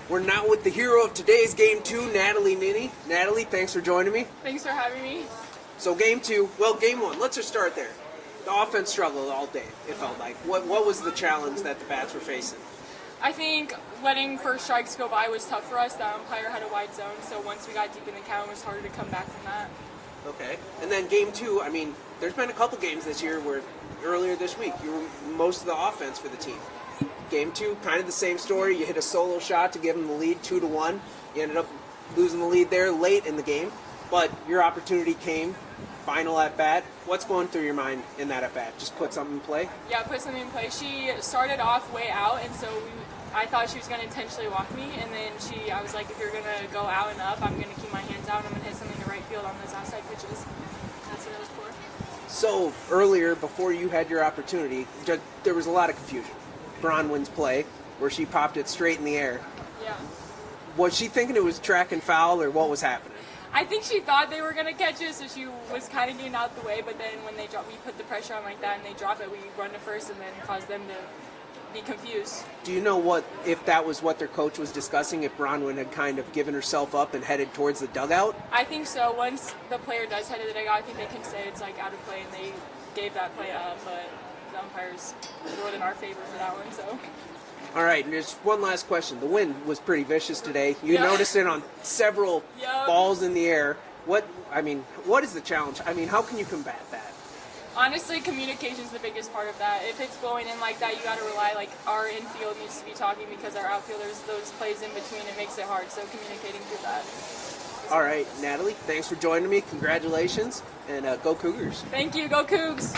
We're now with the hero of today's Game 2, Natalie Nenne. Natalie, thanks for joining me. Thanks for having me. So Game 2, well, Game 1, let's just start there. The offense struggled all day, it felt like. What was the challenge that the Bats were facing? I think letting first strikes go by was tough for us. The umpire had a wide zone, so once we got deep in the count, it was harder to come back from that. Okay. And then Game 2, I mean, there's been a couple games this year where earlier this week you were most of the offense for the team. Game 2, kind of the same story. You hit a solo shot to give them the lead 2-1. You ended up losing the lead there late in the game, but your opportunity came. Final at bat. What's going through your mind in that at bat? Just put something in play? Yeah, put something in play. She started off way out, and so I thought she was going to intentionally walk me, and then I was like, if you're going to go out and up, I'm going to keep my hands out, and I'm going to hit something to right field on those outside pitches. That's what it was for. So, earlier, before you had your opportunity, there was a lot of confusion. Bronwyn's play, where she popped it straight in the air. Yeah. Was she thinking it was track and foul, or what was happening? I think she thought they were going to catch it, so she was kind of getting out the way, but then when we put the pressure on like that and they drop it, we run to first and then cause them to be confused. Do you know if that was what their coach was discussing, if Bronwyn had kind of given herself up and headed towards the dugout? I think so. Once the player does head to the dugout, I think they can say it's like out of play and they gave that play up, but the umpires ruled in our favor for that one, so. All right, and there's one last question. The wind was pretty vicious today. You noticed it on several balls in the air. What is the challenge? I mean, how can you combat that? Honestly, communication is the biggest part of that. If it's blowing in like that, you got to rely, like our infield needs to be talking because our outfielders, those plays in between, it makes it hard. So communicating through that. All right, Natalie, thanks for joining me. Congratulations, and go Cougars. Thank you. Go Cougs.